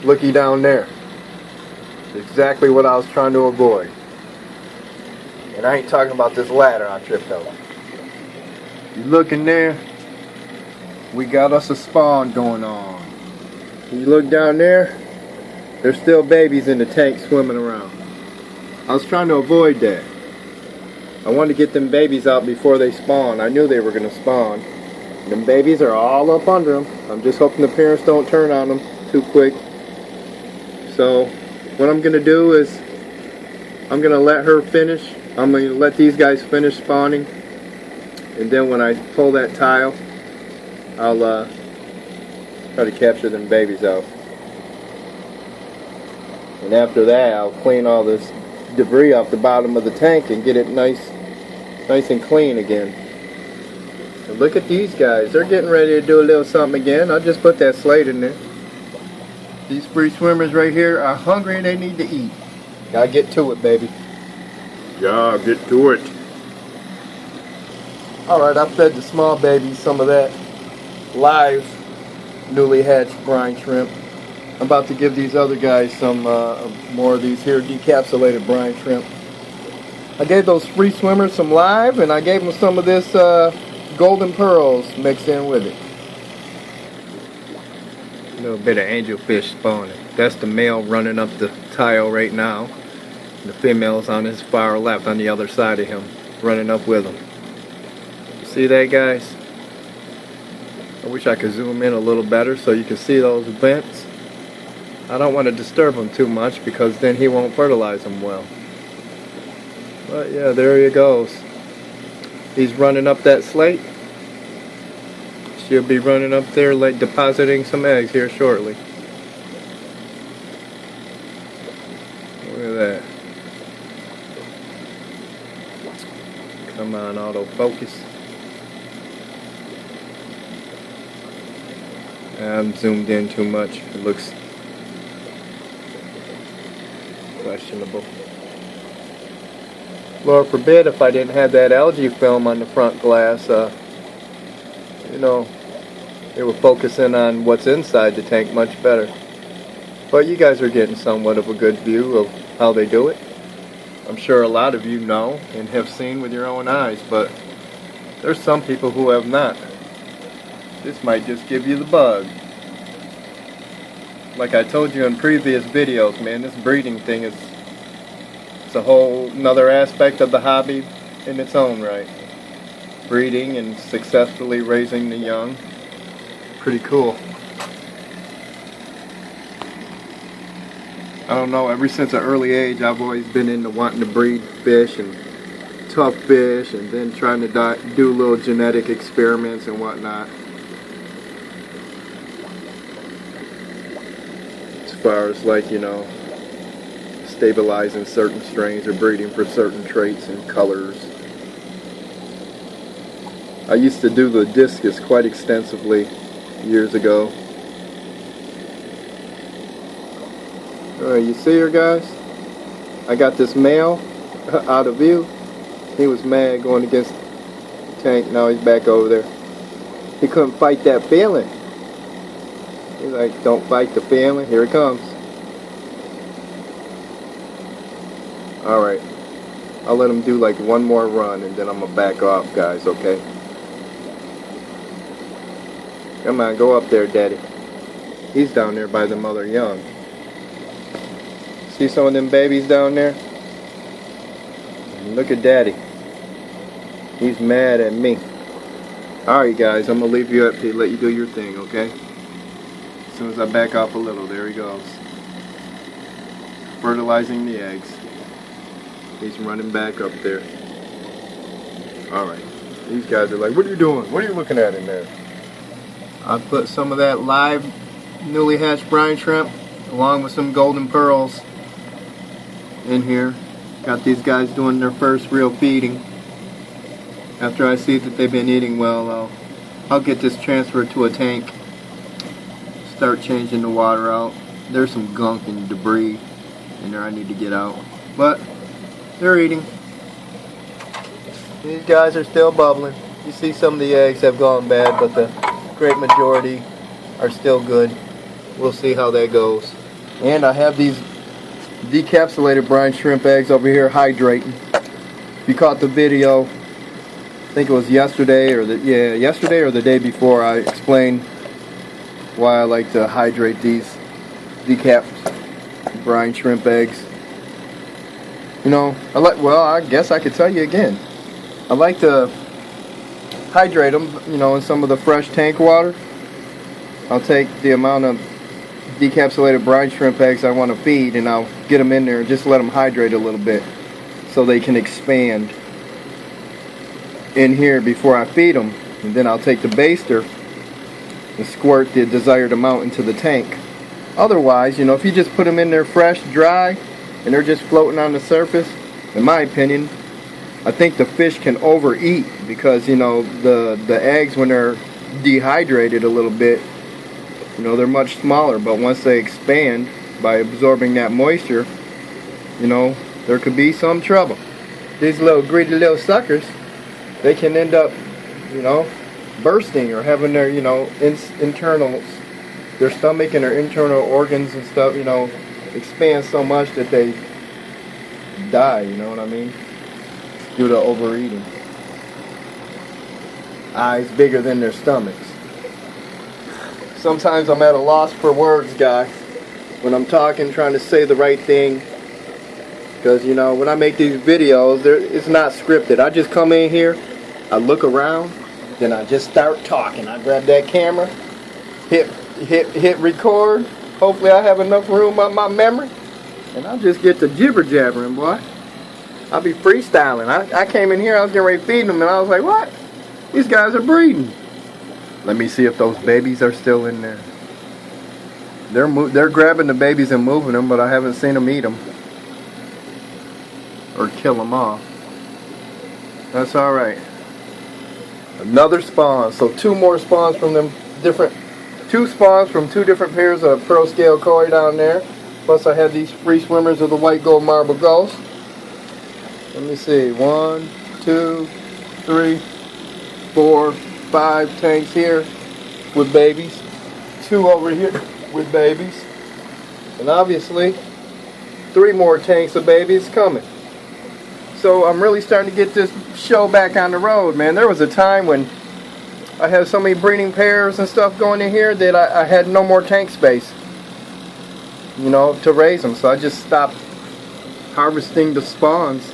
Looky down there. Exactly what I was trying to avoid. And I ain't talking about this ladder I tripped over. You look in there, we got us a spawn going on. You look down there, there's still babies in the tank swimming around. I was trying to avoid that. I wanted to get them babies out before they spawn. I knew they were going to spawn. Them babies are all up under them. I'm just hoping the parents don't turn on them too quick. So what I'm going to do is I'm going to let her finish. I'm going to let these guys finish spawning. And then when I pull that tile, I'll try to capture them babies out. And after that, I'll clean all this debris off the bottom of the tank and get it nice and clean again. And look at these guys. They're getting ready to do a little something again. I'll just put that slate in there. These free swimmers right here are hungry and they need to eat. Gotta get to it, baby. Yeah, get to it. Alright, I fed the small babies some of that live newly hatched brine shrimp. I'm about to give these other guys some more of these here decapsulated brine shrimp. I gave those free swimmers some live, and I gave them some of this golden pearls mixed in with it. A little bit of angelfish spawning. That's the male running up the tile right now. The female's on his far left on the other side of him, running up with him. See that, guys? I wish I could zoom in a little better so you can see those vents. I don't want to disturb him too much because then he won't fertilize them well. But yeah, there he goes. He's running up that slate. She'll be running up there like depositing some eggs here shortly. Look at that. Come on, autofocus. I'm zoomed in too much. It looks questionable. Lord forbid if I didn't have that algae film on the front glass, you know, it would focus in on what's inside the tank much better. But you guys are getting somewhat of a good view of how they do it. I'm sure a lot of you know and have seen with your own eyes, but there's some people who have not. This might just give you the bug. Like I told you in previous videos, man, this breeding thing is a whole another aspect of the hobby in its own right. Breeding and successfully raising the young. Pretty cool. I don't know, ever since an early age I've always been into wanting to breed fish and tough fish and then trying to do little genetic experiments and whatnot. As far as, like, you know, stabilizing certain strains or breeding for certain traits and colors. I used to do the discus quite extensively years ago. You see her, guys? I got this male out of view. He was mad going against the tank. Now he's back over there. He couldn't fight that feeling. He's like, don't fight the feeling. Here it comes. Alright. I'll let him do like one more run and then I'm gonna back off, guys, okay? Come on, go up there, Daddy. He's down there by the mother young. See some of them babies down there? And look at Daddy. He's mad at me. Alright, guys, I'm gonna leave you up to let you do your thing, okay? As soon as I back off a little, there he goes. Fertilizing the eggs. He's running back up there. Alright. These guys are like, what are you doing? What are you looking at in there? I put some of that live newly hatched brine shrimp along with some golden pearls in here. Got these guys doing their first real feeding. After I see that they've been eating well, I'll get this transferred to a tank. Start changing the water out. There's some gunk and debris in there I need to get out. But they're eating. These guys are still bubbling. You see some of the eggs have gone bad, but the great majority are still good. We'll see how that goes. And I have these decapsulated brine shrimp eggs over here hydrating. If you caught the video, I think it was yesterday or the day before, I explained why I like to hydrate these decapped brine shrimp eggs. You know, I guess I could tell you again. I like to hydrate them, you know, in some of the fresh tank water. I'll take the amount of decapsulated brine shrimp eggs I want to feed, and I'll get them in there and just let them hydrate a little bit so they can expand in here before I feed them. And then I'll take the baster and squirt the desired amount into the tank. Otherwise, you know, if you just put them in there fresh, dry, and they're just floating on the surface, in my opinion, I think the fish can overeat, because, you know, the eggs, when they're dehydrated a little bit, you know, they're much smaller, but once they expand by absorbing that moisture, you know, there could be some trouble. These little greedy little suckers, they can end up, you know, bursting or having their, you know, internals, their stomach and their internal organs and stuff, you know, expand so much that they die, you know what I mean, due to overeating. Eyes bigger than their stomachs. Sometimes I'm at a loss for words, guys, when I'm talking, trying to say the right thing, because, you know, when I make these videos, it's not scripted. I just come in here, I look around, then I just start talking. I grab that camera, hit record. Hopefully I have enough room on my memory, and I'll just get to jibber jabbering, boy. I'll be freestyling. I came in here, I was getting ready to feed them, and I was like, what? These guys are breeding. Let me see if those babies are still in there. They're grabbing the babies and moving them, but I haven't seen them eat them or kill them off. That's all right. Another spawn. So two more spawns from them two spawns from two different pairs of pearl scale koi down there. Plus I have these free swimmers of the white gold marble ghost. Let me see. 1, 2, 3, 4, 5 tanks here with babies. 2 over here with babies. And obviously 3 more tanks of babies coming. So I'm really starting to get this show back on the road, man. There was a time when I had so many breeding pairs and stuff going in here that I had no more tank space, you know, to raise them. So I just stopped harvesting the spawns.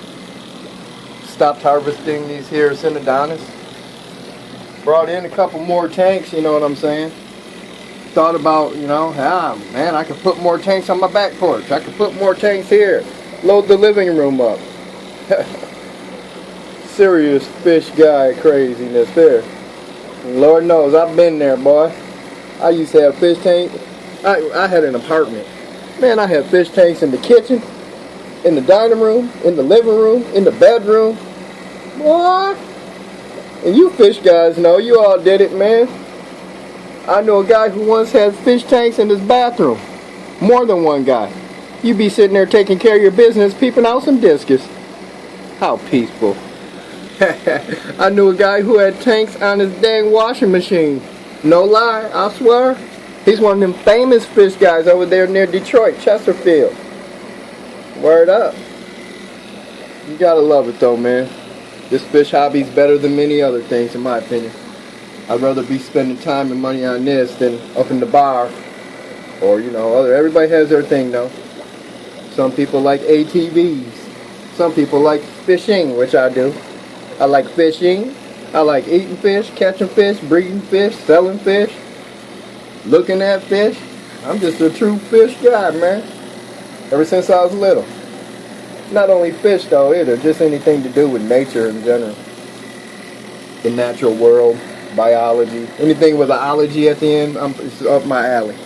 Stopped harvesting these here Synodontis. Brought in a couple more tanks, you know what I'm saying. Thought about, you know, man, I could put more tanks on my back porch. I could put more tanks here. Load the living room up. Serious fish guy craziness there. And Lord knows I've been there, boy. I used to have fish tanks. I had an apartment. Man, I had fish tanks in the kitchen, in the dining room, in the living room, in the bedroom. Boy. And you fish guys know, you all did it, man. I know a guy who once had fish tanks in his bathroom. More than one guy. You be sitting there taking care of your business, peeping out some discus. How peaceful. I knew a guy who had tanks on his dang washing machine. No lie, I swear. He's one of them famous fish guys over there near Detroit, Chesterfield. Word up. You gotta love it though, man. This fish hobby's better than many other things, in my opinion. I'd rather be spending time and money on this than up in the bar. Or, you know, everybody has their thing though. Some people like ATVs. Some people like fishing, which I do. I like fishing. I like eating fish, catching fish, breeding fish, selling fish, looking at fish. I'm just a true fish guy, man. Ever since I was little. Not only fish though either, just anything to do with nature in general. The natural world, biology. Anything with an ology at the end, it's up my alley.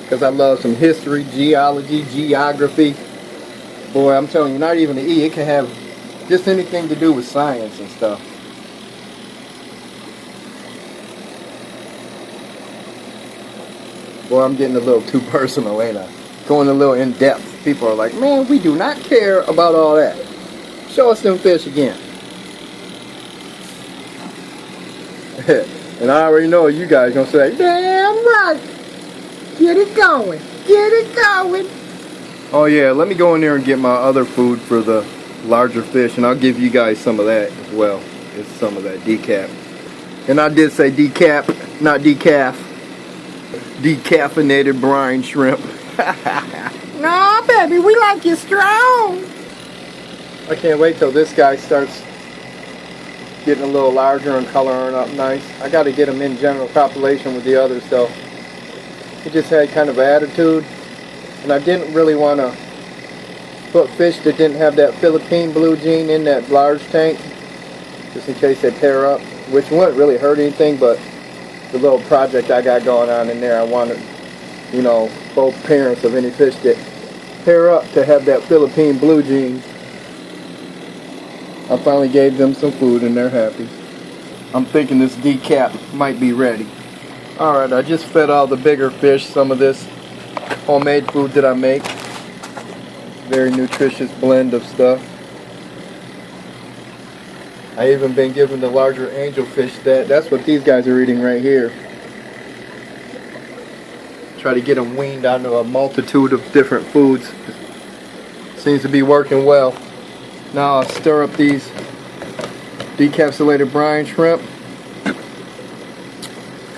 Because I love some history, geology, geography. Boy, I'm telling you, not even the E, it can have just anything to do with science and stuff. Boy, I'm getting a little too personal, ain't I? Going a little in depth. People are like, man, we do not care about all that. Show us them fish again. And I already know you guys gonna say, damn right. Get it going. Get it going. Oh yeah, let me go in there and get my other food for the larger fish, and I'll give you guys some of that as well. It's some of that decaf. And I did say decaf, not decaf. Decaffeinated brine shrimp. No, baby, we like you strong. I can't wait till this guy starts getting a little larger and coloring up nice. I got to get him in general population with the others though. He just had kind of an attitude, and I didn't really want to put fish that didn't have that Philippine blue gene in that large tank, just in case they pair up, which wouldn't really hurt anything, but the little project I got going on in there, I wanted, you know, both parents of any fish that pair up to have that Philippine blue gene. I finally gave them some food and they're happy. I'm thinking this decaf might be ready. Alright, I just fed all the bigger fish some of this homemade food that I make. Very nutritious blend of stuff. I even been giving the larger angelfish that's what these guys are eating right here. Try to get them weaned onto a multitude of different foods. Seems to be working well. Now I'll stir up these decapsulated brine shrimp.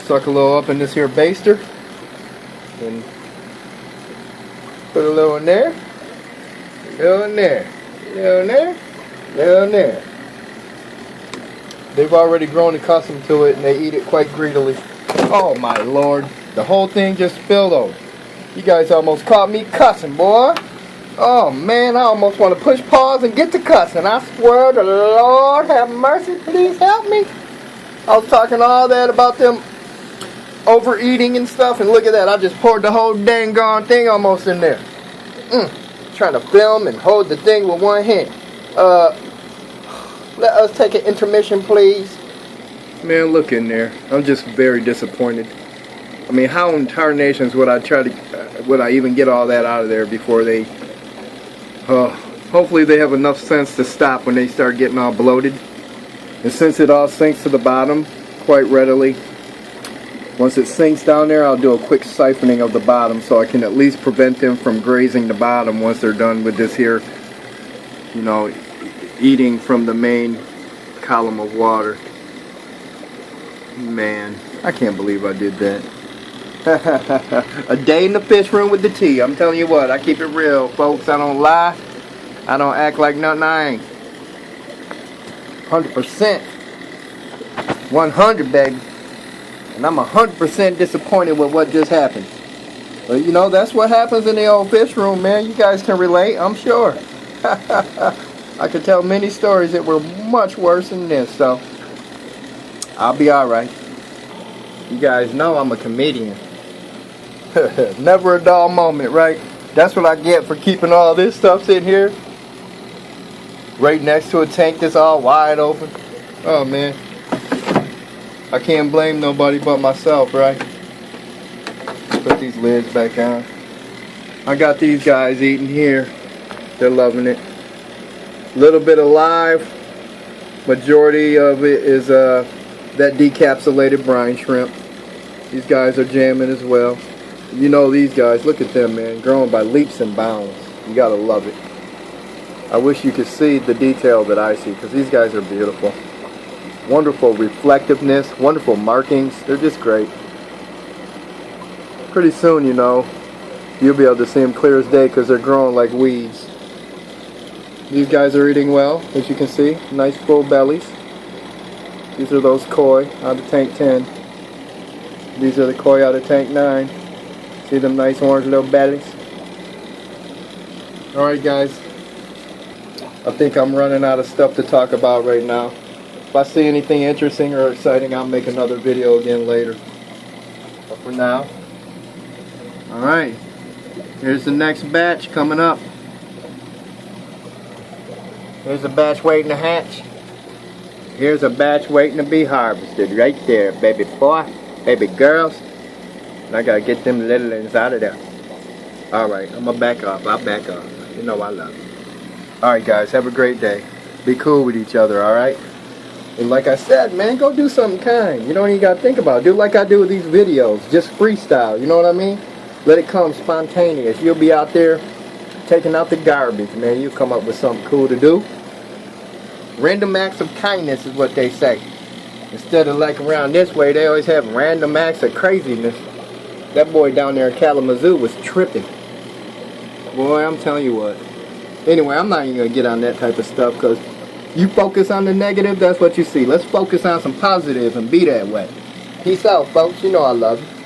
Suck a little up in this here baster. And put a little in there. A little in there. A little in there. A little in there. They've already grown accustomed to it and they eat it quite greedily. Oh my lord. The whole thing just spilled over. You guys almost caught me cussing, boy. Oh man, I almost want to push pause and get to cussing. I swear to the Lord have mercy, please help me. I was talking all that about them overeating and stuff, and look at that. I just poured the whole dang gone thing almost in there. Trying to film and hold the thing with one hand. Let us take an intermission, please. Man, look in there. I'm just very disappointed. I mean, how in tarnations would I even get all that out of there before they... hopefully they have enough sense to stop when they start getting all bloated. And since it all sinks to the bottom quite readily, once it sinks down there, I'll do a quick siphoning of the bottom so I can at least prevent them from grazing the bottom once they're done with this here, you know, eating from the main column of water. Man, I can't believe I did that. A day in the fish room with the tea. I'm telling you what, I keep it real, folks. I don't lie. I don't act like nothing I ain't. 100%. 100, baby. And I'm 100% disappointed with what just happened. But you know, that's what happens in the old fish room, man. You guys can relate, I'm sure. I could tell many stories that were much worse than this, so I'll be alright. You guys know I'm a comedian. Never a dull moment, right? That's what I get for keeping all this stuff sitting here right next to a tank that's all wide open. Oh man, I can't blame nobody but myself, right? Put these lids back on. I got these guys eating here. They're loving it. Little bit of live. Majority of it is that decapsulated brine shrimp. These guys are jamming as well. You know these guys, look at them, man, growing by leaps and bounds. You gotta love it. I wish you could see the detail that I see, because these guys are beautiful. Wonderful reflectiveness, wonderful markings. They're just great. Pretty soon, you know, you'll be able to see them clear as day because they're growing like weeds. These guys are eating well, as you can see. Nice full bellies. These are those koi out of tank 10. These are the koi out of tank 9. See them nice orange little bellies? Alright guys, I think I'm running out of stuff to talk about right now. If I see anything interesting or exciting, I'll make another video again later. But for now, alright, here's the next batch coming up. Here's a batch waiting to hatch. Here's a batch waiting to be harvested right there, baby boy, baby girls. And I gotta get them little ones out of there. Alright, I'm gonna back off. I'll back off. You know I love you. Alright guys, have a great day. Be cool with each other, alright? And like I said, man, go do something kind. You don't even gotta think about it. Do like I do with these videos. Just freestyle, you know what I mean? Let it come spontaneous. You'll be out there taking out the garbage, man. You come up with something cool to do. Random acts of kindness is what they say. Instead of like around this way, they always have random acts of craziness. That boy down there in Kalamazoo was tripping. Boy, I'm telling you what. Anyway, I'm not even going to get on that type of stuff because you focus on the negative, that's what you see. Let's focus on some positive and be that way. Peace out, folks. You know I love you.